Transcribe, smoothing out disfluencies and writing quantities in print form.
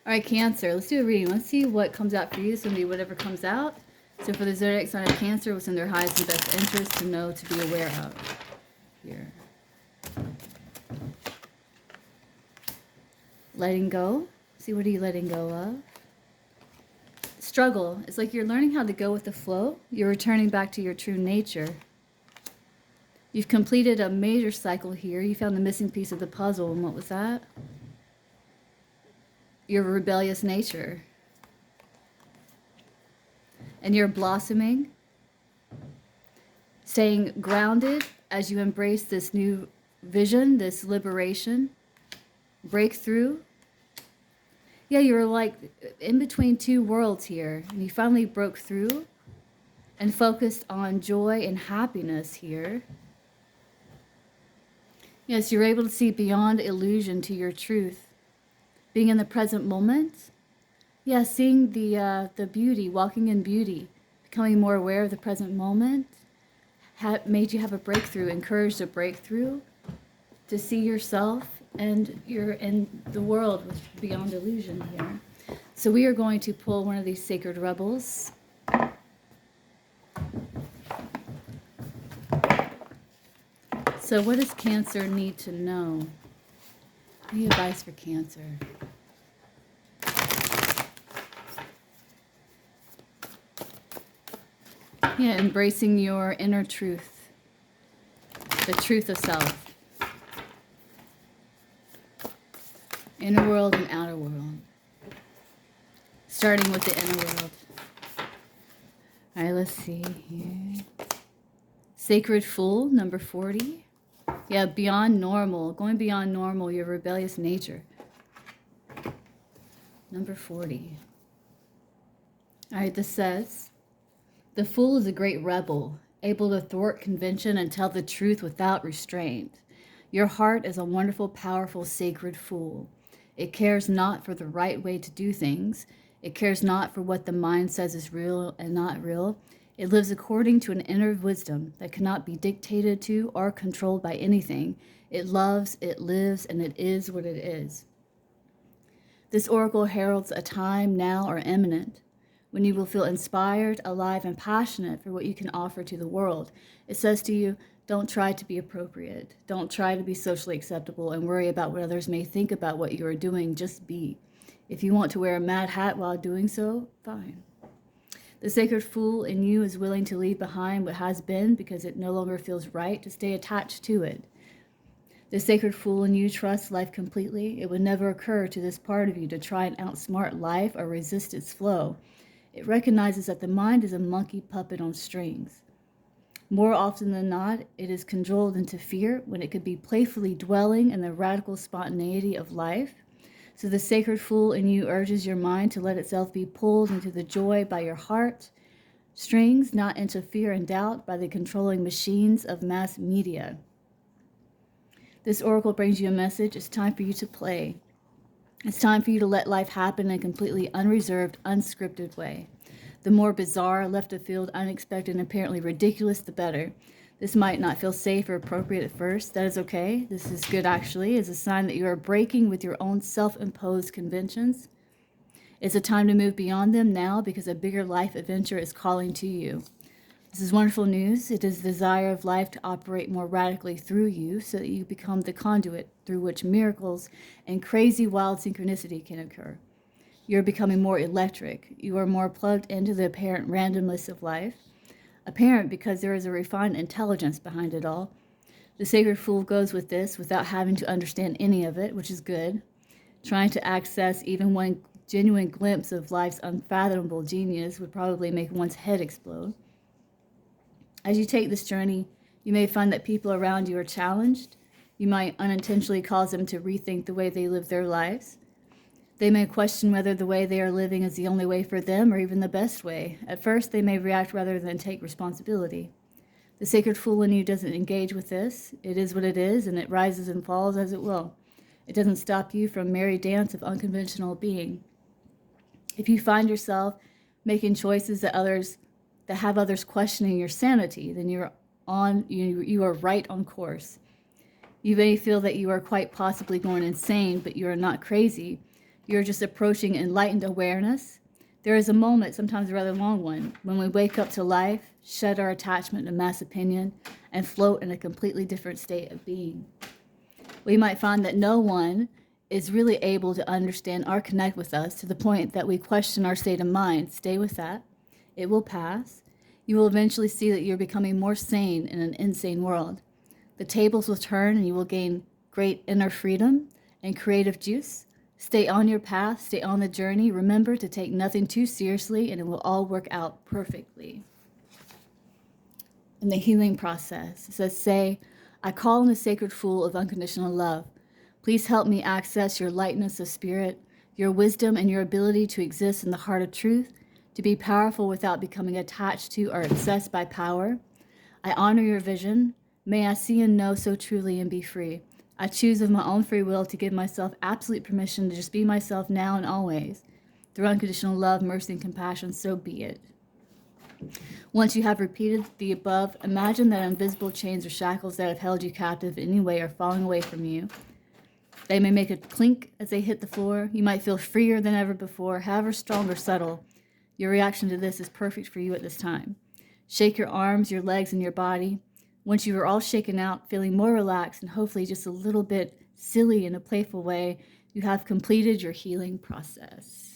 All right, Cancer. Let's do a reading. Let's see what comes out for you. This will be whatever comes out. So for the zodiac sign of Cancer, what's in their highest and best interest to know, to be aware of. Here. Letting go. See, what are you letting go of? Struggle. It's like you're learning how to go with the flow. You're returning back to your true nature. You've completed a major cycle here. You found the missing piece of the puzzle. And what was that? Your rebellious nature. And you're blossoming, staying grounded as you embrace this new vision, this liberation, breakthrough. Yeah, you were like in between two worlds here, and you finally broke through and focused on joy and happiness here. Yes, you're able to see beyond illusion to your truth, being in the present moment. Yeah, seeing the beauty, walking in beauty, becoming more aware of the present moment, made you have a breakthrough, encouraged a breakthrough to see yourself and you're in the world with beyond illusion here. So we are going to pull one of these sacred rebels. So what does Cancer need to know? Any advice for Cancer? Yeah, embracing your inner truth, the truth of self. Inner world and outer world. Starting with the inner world. All right, let's see here. Sacred Fool, number 40. Yeah, beyond normal, going beyond normal, your rebellious nature. Number 40. All right, this says, the fool is a great rebel, able to thwart convention and tell the truth without restraint. Your heart is a wonderful, powerful, sacred fool. It cares not for the right way to do things. It cares not for what the mind says is real and not real. It lives according to an inner wisdom that cannot be dictated to or controlled by anything. It loves, it lives, and it is what it is. This oracle heralds a time now or imminent when you will feel inspired, alive, and passionate for what you can offer to the world. It says to you, don't try to be appropriate. Don't try to be socially acceptable and worry about what others may think about what you are doing. Just be. If you want to wear a mad hat while doing so, fine. The sacred fool in you is willing to leave behind what has been because it no longer feels right to stay attached to it. The sacred fool in you trusts life completely. It would never occur to this part of you to try and outsmart life or resist its flow. It recognizes that the mind is a monkey puppet on strings. More often than not, it is cajoled into fear when it could be playfully dwelling in the radical spontaneity of life. So the sacred fool in you urges your mind to let itself be pulled into the joy by your heart strings, not into fear and doubt by the controlling machines of mass media. This oracle brings you a message. It's time for you to play. It's time for you to let life happen in a completely unreserved, unscripted way. The more bizarre, left of field, unexpected, and apparently ridiculous, the better. This might not feel safe or appropriate at first. That is okay. This is good, actually. It's a sign that you are breaking with your own self-imposed conventions. It's a time to move beyond them now because a bigger life adventure is calling to you. This is wonderful news. It is the desire of life to operate more radically through you so that you become the conduit through which miracles and crazy wild synchronicity can occur. You're becoming more electric. You are more plugged into the apparent randomness of life. Apparent because there is a refined intelligence behind it all. The sacred fool goes with this without having to understand any of it, which is good. Trying to access even one genuine glimpse of life's unfathomable genius would probably make one's head explode. As you take this journey, you may find that people around you are challenged. You might unintentionally cause them to rethink the way they live their lives. They may question whether the way they are living is the only way for them or even the best way. At first, they may react rather than take responsibility. The sacred fool in you doesn't engage with this. It is what it is, and it rises and falls as it will. It doesn't stop you from merry dance of unconventional being. If you find yourself making choices that have others questioning your sanity, then you are right on course. You may feel that you are quite possibly going insane, but you are not crazy. You're just approaching enlightened awareness. There is a moment, sometimes a rather long one, when we wake up to life, shed our attachment to mass opinion, and float in a completely different state of being. We might find that no one is really able to understand or connect with us to the point that we question our state of mind. Stay with that. It will pass. You will eventually see that you're becoming more sane in an insane world. The tables will turn and you will gain great inner freedom and creative juice. Stay on your path, stay on the journey. Remember to take nothing too seriously and it will all work out perfectly. In the healing process, it says, say, I call on the sacred Fiol of unconditional love. Please help me access your lightness of spirit, your wisdom, and your ability to exist in the heart of truth, to be powerful without becoming attached to or obsessed by power. I honor your vision. May I see and know so truly and be free. I choose of my own free will to give myself absolute permission to just be myself now and always. Through unconditional love, mercy, and compassion, so be it. Once you have repeated the above, imagine that invisible chains or shackles that have held you captive in any way are falling away from you. They may make a clink as they hit the floor. You might feel freer than ever before, however strong or subtle. Your reaction to this is perfect for you at this time. Shake your arms, your legs, and your body. Once you are all shaken out, feeling more relaxed and hopefully just a little bit silly in a playful way, you have completed your healing process.